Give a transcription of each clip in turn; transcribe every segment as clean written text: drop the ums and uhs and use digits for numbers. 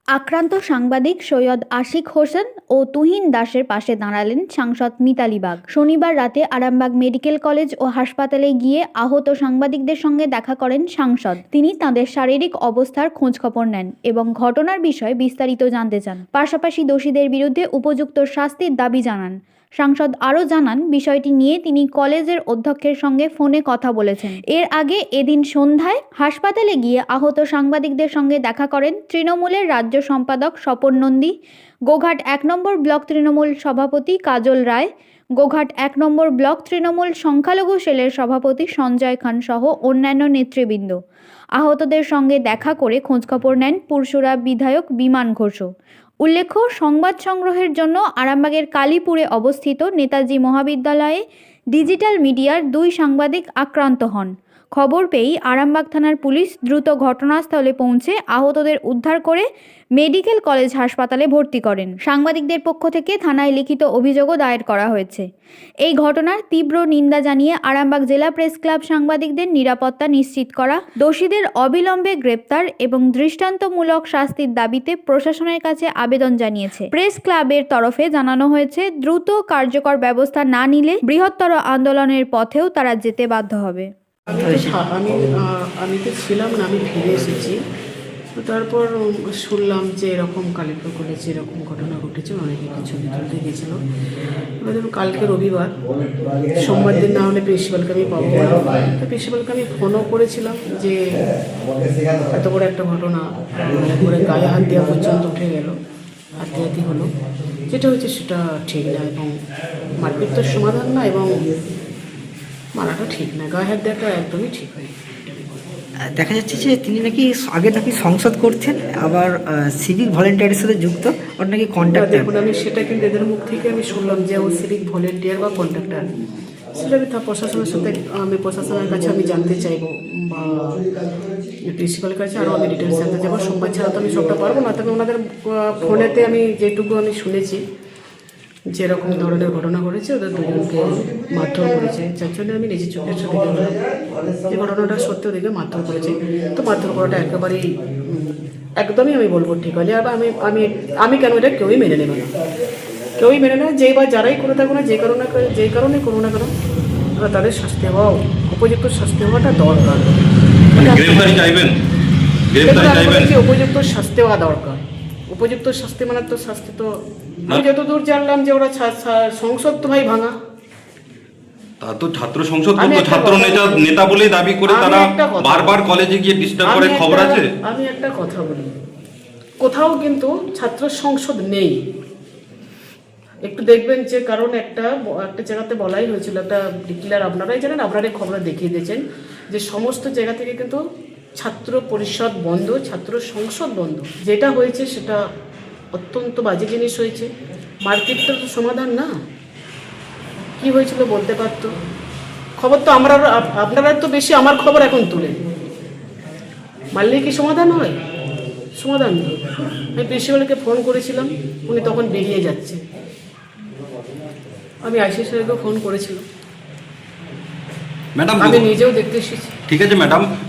আক্রান্ত সাংবাদিক সৈয়দ আশিক হোসেন ও তুহিন দাসের পাশে দাঁড়ালেন সাংসদ মিতালি বাগ। শনিবার রাতে আরামবাগ মেডিকেল কলেজ ও হাসপাতালে গিয়ে আহত সাংবাদিকদের সঙ্গে দেখা করেন সাংসদ। তিনি তাদের শারীরিক অবস্থার খোঁজখবর নেন এবং ঘটনার বিষয়ে বিস্তারিত জানতে চান। পাশাপাশি দোষীদের বিরুদ্ধে উপযুক্ত শাস্তির দাবি জানান। সাংসদ আরও জানান, বিষয়টি নিয়ে তিনি কলেজের অধ্যক্ষের সঙ্গে ফোনে কথা বলেছেন। এর আগে এদিন সন্ধ্যায় হাসপাতালে গিয়ে আহত সাংবাদিকদের সঙ্গে দেখা করেন তৃণমূলের রাজ্য সম্পাদক স্বপন নন্দী, গোঘাট ১ নম্বর ব্লক তৃণমূল সভাপতি কাজল রায়, গোঘাট ১ নম্বর ব্লক তৃণমূল সংখ্যালঘু সেলের সভাপতি সঞ্জয় খান সহ অন্যান্য নেতৃবৃন্দ। আহতদের সঙ্গে দেখা করে খোঁজখবর নেন পুরসুরা বিধায়ক বিমান ঘোষও। উল্লেখ্য, সংবাদ সংগ্রহের জন্য আরামবাগের কালীপুরে অবস্থিত নেতাজি মহাবিদ্যালয়ে ডিজিটাল মিডিয়ার ২ সাংবাদিক আক্রান্ত হন। খবর পেয়েই আরামবাগ থানার পুলিশ দ্রুত ঘটনাস্থলে পৌঁছে আহতদের উদ্ধার করে মেডিকেল কলেজ হাসপাতালে ভর্তি করেন। সাংবাদিকদের পক্ষ থেকে থানায় লিখিত অভিযোগও দায়ের করা হয়েছে। এই ঘটনার তীব্র নিন্দা জানিয়ে আরামবাগ জেলা প্রেস ক্লাব সাংবাদিকদের নিরাপত্তা নিশ্চিত করা, দোষীদের অবিলম্বে গ্রেপ্তার এবং দৃষ্টান্তমূলক শাস্তির দাবিতে প্রশাসনের কাছে আবেদন জানিয়েছে। প্রেস ক্লাবের তরফে জানানো হয়েছে, দ্রুত কার্যকর ব্যবস্থা না নিলে বৃহত্তর আন্দোলনের পথেও তারা যেতে বাধ্য হবে। আমি তো ছিলাম না, আমি ফিরে এসেছি। তো তারপর শুনলাম যে এরকম কালীপুর কলেজে এরকম ঘটনা ঘটেছে, অনেকে ছবি তুলতে গেছিল। এবার ধরুন কালকে রবিবার, সোমবার দিন না হলে প্রিন্সিপালকে আমি পাবো, তো প্রিন্সিপালকে আমি ফোনও করেছিলাম যে এত বড় একটা ঘটনা করে গায়ে হাত দেওয়া পর্যন্ত উঠে গেল, হাতি হলো, যেটা হচ্ছে সেটা ঠিক না এবং মারপিট তো সমাধান না এবং মারাটা ঠিক না, গায়ে হাত দেওয়াটা একদমই ঠিক হয়। দেখা যাচ্ছে যে তিনি নাকি আগে নাকি সংসদ করছেন, আবার সিভিক ভলেন্টিয়ারের সাথে যুক্ত, ওর নাকি কন্ট্রাক্টর। দেখুন, আমি সেটা কিন্তু এদের মুখ থেকে আমি শুনলাম যে ও সিভিক ভলেন্টিয়ার বা কন্ট্রাক্টর। সেটা আমি প্রশাসনের সাথে প্রশাসনের কাছে আমি জানতে চাইবো বা প্রিন্সিপালের কাছে আরও আমি ডিটেলস জানতে চাইবো। সোমবার ছাড়া তো আমি সবটা পারবো না, তবে ওনাদের ফোনেতে আমি যেটুকু আমি শুনেছি যেরকম ধরনের ঘটনা ঘটেছে, ওদের দুজনকে মারধর করেছে, যার জন্য আমি নিজের চোখের সাথে দেখলাম যে ঘটনাটা সত্যি, ওদেরকে মারধর করেছে। তো মারধর করাটা একেবারেই একদমই আমি বলবো ঠিক হলে, আর আমি কেন এটা কেউই মেনে নেবে না, কেউই মেনে নেয়, যেই বা যারাই করে থাকবো না, যেই কারণে করুন না কেন, তাদের শাস্তি হওয়া, উপযুক্ত শাস্তি হওয়াটা দরকার। উপযুক্ত শাস্তি হওয়া দরকার। উপযুক্ত শাস্তি মানে তো শাস্তি তো আমি যতদূর জানলাম যে ওরা সংসদ তো ভাই ভাঙা, তা তো ছাত্র সংসদ তো ছাত্র নেতা বলেই দাবি করে তারা বারবার কলেজে গিয়ে ডিস্টার্ব করে, খবর আছে। আমি একটা কথা বলি, কোথাও কিন্তু ছাত্র সংসদ নেই। একটু দেখবেন যে কারণ একটা জায়গাতে বলাই হয়েছিল, একটা ডিক্লেয়ার আপনারাই জানেন, আপনারাই খবরে দেখিয়ে দিয়েছেন যে সমস্ত জায়গা থেকে কিন্তু ছাত্র পরিষদ বন্ধ, ছাত্র সংসদ বন্ধ। যেটা হয়েছে সেটা অত্যন্ত বাজে জিনিস হয়েছে। মারপিটটা তো সমাধান না, কি হয়েছিল বলতে পারতো। খবর তো আপনারা তো বেশি আমার খবর এখন তুলে মারলে কি সমাধান হয়? সমাধান নেই। আমি প্রিন্সিপালকে ফোন করেছিলাম, উনি তখন বেরিয়ে যাচ্ছে। আমি আইসি সাহেবকে ফোন করেছিলাম, ম্যাডাম আমি নিজেও দেখতে এসেছি। ঠিক আছে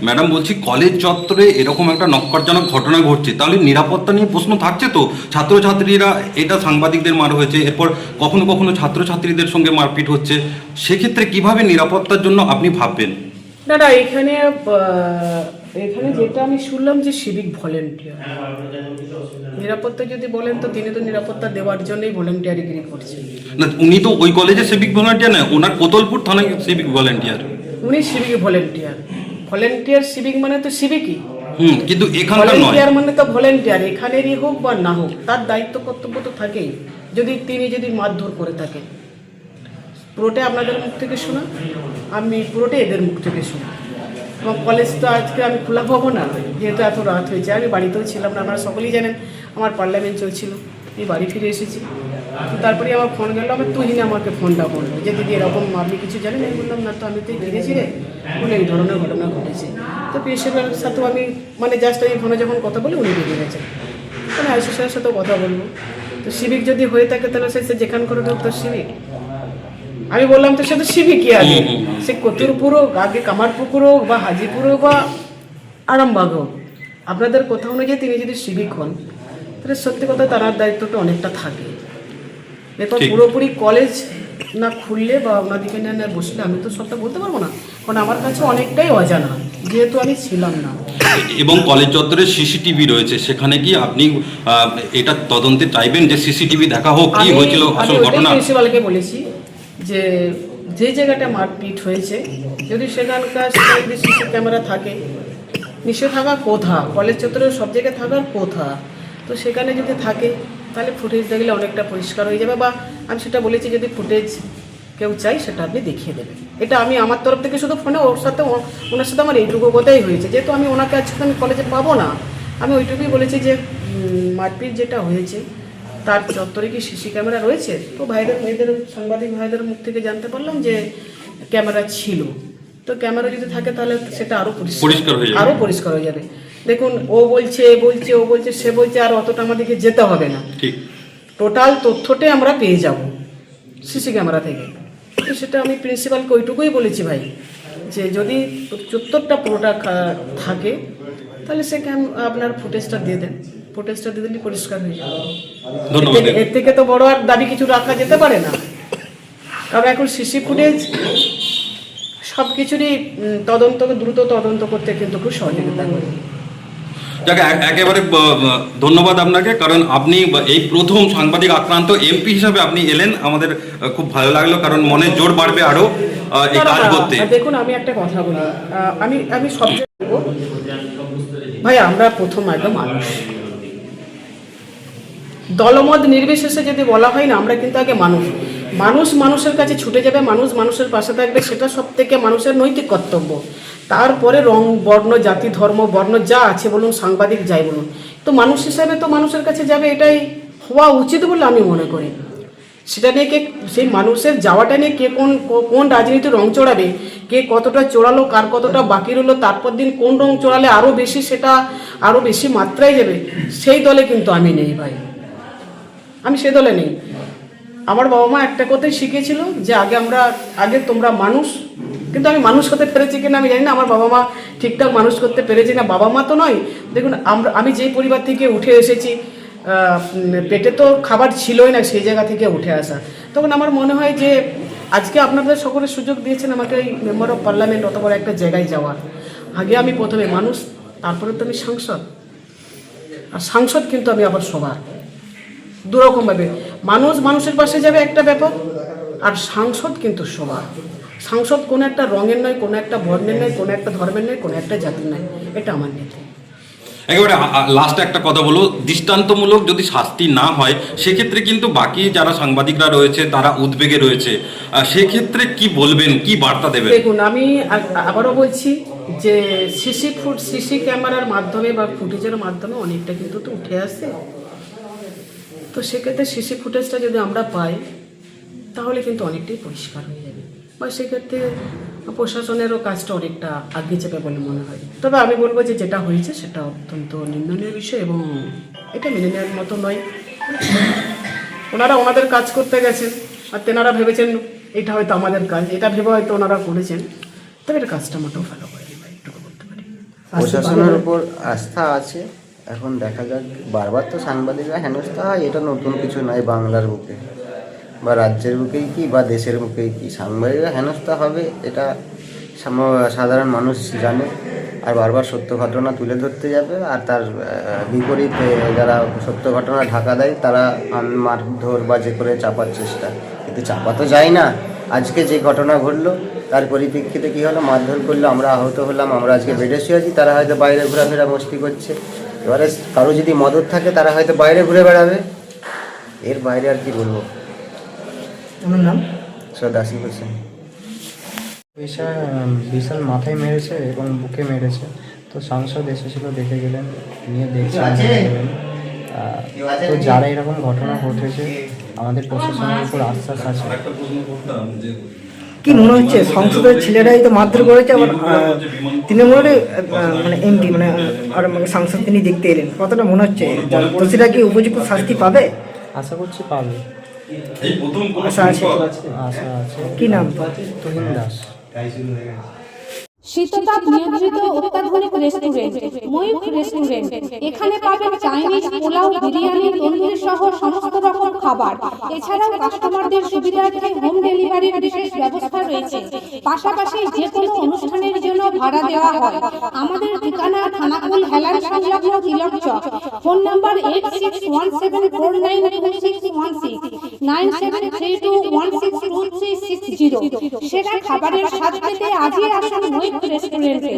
ম্যাডাম বলছি, কলেজ চত্বরে এরকম একটা নক্কারজনক ঘটনা ঘটছে, তাহলে নিরাপত্তা নিয়ে প্রশ্ন থাকছে তো। ছাত্রছাত্রীরা, এটা সাংবাদিকদের মার হয়েছে, এরপর কখনো কখনো ছাত্রছাত্রীদের সঙ্গে মারপিট হচ্ছে, সেক্ষেত্রে কিভাবে নিরাপত্তার জন্য আপনি ভাববেন? না, এখানে যেটা আমি শুনলাম যে সিভিক ভলেন্টিয়ার, নিরাপত্তা যদি বলেন তো তিনি তো নিরাপত্তা দেওয়ার জন্যই ভলেন্টিয়ারিগিরি করছেন না। উনি তো ওই কলেজে সিভিক ভলেন্টিয়ার না, ওনার কোতলপুর থানায় সিভিক ভলেন্টিয়ার। উনি সিভিক ভলেন্টিয়ার সিভিক মানে তো সিভিকই, কিন্তু এখানকার নয়। ভলেন্টিয়ার মানে তো ভলেন্টিয়ার, এখানেরই হোক বা না হোক, তার দায়িত্ব কর্তব্য তো থাকেই। তিনি যদি মারধর করে থাকেন, পুরোটাই আপনাদের মুখ থেকে শোনা, আমি পুরোটাই এদের মুখ থেকে শোনা। এবং কলেজ তো আজকে আমি খোলা পাবো না, যেহেতু এত রাত হয়েছে। আমি বাড়িতেও ছিলাম না, আপনারা সকলেই জানেন আমার পার্লামেন্ট চলছিল, আমি বাড়ি ফিরে এসেছি। তারপরে আমার ফোন গেল, আমার তুহিনে আমাকে ফোনটা করলো যে দিদি এরকম আপনি কিছু জানেন? আমি বললাম না তো, আমি তো ফিরেছি রে, বলে এই ধরনের ঘটনা ঘটেছে। তো প্রিন্সিপালের সাথেও আমি জাস্ট এই ফোনে যখন কথা বলি উনি বেরিয়ে গেছেন, মানে আইসি স্যারের সাথেও কথা বলবো। তো সিভিক যদি হয়ে থাকে তাহলে সে যেখান করে হোক তো সিভিক। আমি বললাম তো সে তো সিভিকই আগে, সে কতুরপুর হোক, আগে কামারপুকুর হোক বা হাজিপুর হোক বা আরামবাগ হোক, আপনাদের কথা অনুযায়ী তিনি যদি সিভিক হন তাহলে সত্যি কথা তার দায়িত্বটা অনেকটা থাকে। এরপর ঠিক। পুরোপুরি কলেজ না খুললে বা ওনাদিকে না বসলে আমি তো সবটা বলতে পারবো না, কারণ আমার কাছে অনেকটাই অজানা, যেহেতু আমি ছিলাম না। এবং কলেজ চত্বরে সিসিটিভি রয়েছে, সেখানে কি আপনি এটা তদন্তে চাইবেন যে সিসিটিভি দেখা হোক কি হয়েছিল আসল ঘটনা? প্রিন্সিপালকে বলেছি যে যে জায়গাটা মারপিট হয়েছে যদি সেখানকার যদি সিসি ক্যামেরা থাকে, নিশ্চয় থাকা কোথা, কলেজ চত্বরের সব জায়গায় থাকার কোথা, তো সেখানে যদি থাকে তাহলে ফুটেজ দেখলে অনেকটা পরিষ্কার হয়ে যাবে। বা আমি সেটা বলেছি যদি ফুটেজ কেউ চাই সেটা আপনি দেখিয়ে দেবেন। এটা আমি আমার তরফ থেকে শুধু ফোনে ওনার সাথে আমার এইটুকু কথাই হয়েছে, যেহেতু আমি ওনাকে আজকে আমি কলেজে পাবো না, আমি ওইটুকুই বলেছি যে মারপিট যেটা হয়েছে তার চত্বরে কি সিসি ক্যামেরা রয়েছে। তো মেয়েদের সাংবাদিক ভাইদের মুখ থেকে জানতে পারলাম যে ক্যামেরা ছিল। তো ক্যামেরা যদি থাকে তাহলে সেটা আরো পরিষ্কার হয়ে যাবে। আরো পরিষ্কার হয়ে যাবে। দেখুন ও বলছে ও বলছে সে বলছে, আর অতটা আমাদেরকে যেতে হবে না, ঠিক টোটাল তথ্যটাই আমরা পেয়ে যাব সিসি ক্যামেরা থেকে। তো সেটা আমি প্রিন্সিপালকে ওইটুকুই বলেছি ভাই, যে যদি চত্বরটা পুরোটা থাকে তাহলে সে আপনার ফুটেজটা দিয়ে দেন, ফুটেজটা দিয়ে দিলে পরিষ্কার হয়ে যাবে। ধন্যবাদ। এর থেকে তো বড় আর দাবি কিছু রাখা যেতে পারে না, কারণ এখন সিসি ফুটেজ সব কিছুরই দ্রুত তদন্ত করতে কিন্তু খুব সহযোগিতা করে। যাকে একেবারে ধন্যবাদ আপনাকে, কারণ আপনি এই প্রথম সাংবাদিক আক্রান্ত এমপি হিসাবে আপনি এলেন, আমাদের খুব ভালো লাগলো, কারণ মনে জোর বাড়বে আরো এই কাজ করতে। দেখুন আমি একটা কথা বলি, আমি সবচেয়ে বলবো ভাই, আমরা প্রথম একদম দলমত নির্বিশেষে যদি বলা হয় না, আমরা কিন্তু আগে মানুষের কাছে ছুটে যাবে, মানুষের পাশে থাকবে, সেটা সব থেকে মানুষের নৈতিক কর্তব্য। তারপরে রং বর্ণ জাতি ধর্ম বর্ণ যা আছে বলুন, সাংবাদিক যাই বলুন, তো মানুষ হিসাবে তো মানুষের কাছে যাবে, এটাই হওয়া উচিত বলে আমি মনে করি। সেটা নিয়ে সেই মানুষের যাওয়াটা নিয়ে কে কোন রাজনীতির রং চড়াবে, কে কতটা চড়ালো, কার কতটা বাকি রইলো, তারপর দিন কোন রং চড়ালে আরও বেশি সেটা আরও বেশি মাত্রায় যাবে, সেই দলে কিন্তু আমি নেই ভাই, আমি সে দলে নেই। আমার বাবা মা একটা কথাই শিখেছিল যে আগে তোমরা মানুষ, কিন্তু আমি মানুষ হতে পেরেছি কিনা আমি জানি না, আমার বাবা মা ঠিকঠাক মানুষ করতে পেরেছি না, বাবা মা তো নয়। দেখুন আমি যেই পরিবার থেকে উঠে এসেছি, পেটে তো খাবার ছিলই না, সেই জায়গা থেকে উঠে আসা, তখন আমার মনে হয় যে আজকে আপনাদের সকলের সুযোগ দিয়েছেন আমাকে এই মেম্বার অফ পার্লামেন্ট অত বড় একটা জায়গায় যাওয়ার। আগে আমি প্রথমে মানুষ, তারপরে তো আমি সাংসদ, আর সাংসদ কিন্তু আমি আবার সবার দুরকমভাবে, মানুষের পাশে যাবে একটা ব্যাপার, আর সাংসদ কিন্তু সবার। সাংসদ কোনো একটা রঙের নয়, কোনো একটা বর্ণের নয়, কোনো একটা ধর্মের নয়, কোনো একটা জাতির নয়, এটা আমার নীতি। একেবারে লাস্টে একটা কথা বলো, দৃষ্টান্তমূলক যদি শাস্তি না হয় সেক্ষেত্রে কিন্তু বাকি যারা সাংবাদিকরা রয়েছে তারা উদ্বেগে রয়েছে, সেক্ষেত্রে কি বলবেন, কি বার্তা দেবেন? দেখুন আমি আবারও বলছি যে সিসি ক্যামেরার মাধ্যমে বা ফুটেজের মাধ্যমে অনেকটা কিন্তু তো উঠে আসে, তো সেক্ষেত্রে সিসি ফুটেজটা যদি আমরা পাই তাহলে কিন্তু অনেকটাই পরিষ্কার হয়ে যাবে, বা সেক্ষেত্রে প্রশাসনেরও কাজটা অনেকটা আগে যাবে বলে মনে হয়। তবে আমি বলবো যে যেটা হয়েছে সেটা অত্যন্ত নিন্দনীয় বিষয় এবং এটা মেনে নেওয়ার মতো নয়। ওনারা ওনাদের কাজ করতে গেছেন আর তেনারা ভেবেছেন এটা হয়তো আমাদের কাজ, এটা ভেবে হয়তো ওনারা করেছেন, তবে এটা কাজটা মোটেও ভালো করেনি ভাই, এটুকু বলতে পারি। প্রশাসনের উপর আস্থা আছে, এখন দেখা যাক। বারবার তো সাংবাদিকরা হেনস্থা হয়, এটা নতুন কিছু নয়, বাংলার বুকে বা রাজ্যের বুকেই কি বা দেশের বুকেই কি সাংবাদিকরা হেনস্থা হবে, এটা সাধারণ মানুষ জানে। আর বারবার সত্য ঘটনা তুলে ধরতে যাবে, আর তার বিপরীতে যারা সত্য ঘটনা ঢাকা দেয় তারা মারধর বা যে করে চাপার চেষ্টা, কিন্তু চাপা তো যায় না। আজকে যে ঘটনা ঘটলো তার পরিপ্রেক্ষিতে কী হলো, মারধর করলো, আমরা আহত হলাম, আমরা আজকে বেডে শুয়ে আছি, তারা হয়তো বাইরে ঘোরাফেরা মস্তি করছে। এবারে কারো যদি মদত থাকে তারা হয়তো বাইরে ঘুরে বেড়াবে, এর বাইরে আর কি বলবো। আমার নাম সৈয়দ আসিফ হোসেন। বিশাল মাথায় মেরেছে এবং বুকে মেরেছে, তো সাংসদ এসেছিল, দেখে গেলেন, নিয়ে দেখছেন। তো যারা এরকম ঘটনা ঘটেছে আমাদের প্রশাসনের উপর আশ্বাস আছে। কি মনে হচ্ছে, সংসদের ছেলেরাই তো মারধর করেছে, আবার তৃণমূলের মানে এমপি মানে আর সাংসদ তিনি দেখতে এলেন, কতটা মনে হচ্ছে দোষীরা কি উপযুক্ত শাস্তি পাবে? আশা করছি পাবে, আশা আছে। আশা আছে। কি নাম? তুহিন দাস। শীততাপ নিয়ন্ত্রিত অত্যাধুনিক রেস্টুরেন্ট ময়ূখ রেস্টুরেন্ট। এখানে পাবেন চাইনিজ, পোলাও, বিরিয়ানি, তন্দুরি সহ সমস্ত রকম খাবার। এছাড়াও কাস্টমারদের সুবিধার্থে হোম ডেলিভারির বিশেষ ব্যবস্থা রয়েছে। পাশাপাশি যে কোনো অনুষ্ঠানের জন্য ভাড়া দেওয়া হয়। আমাদের ঠিকানা থানাকুল হেলান সংলগ্ন তিলক চক। Phone number 8617492616 9732162360। সেরা খাবারের স্বাদ পেতে আজই আসুন ময়ূখ রেস্টুরেন্টে।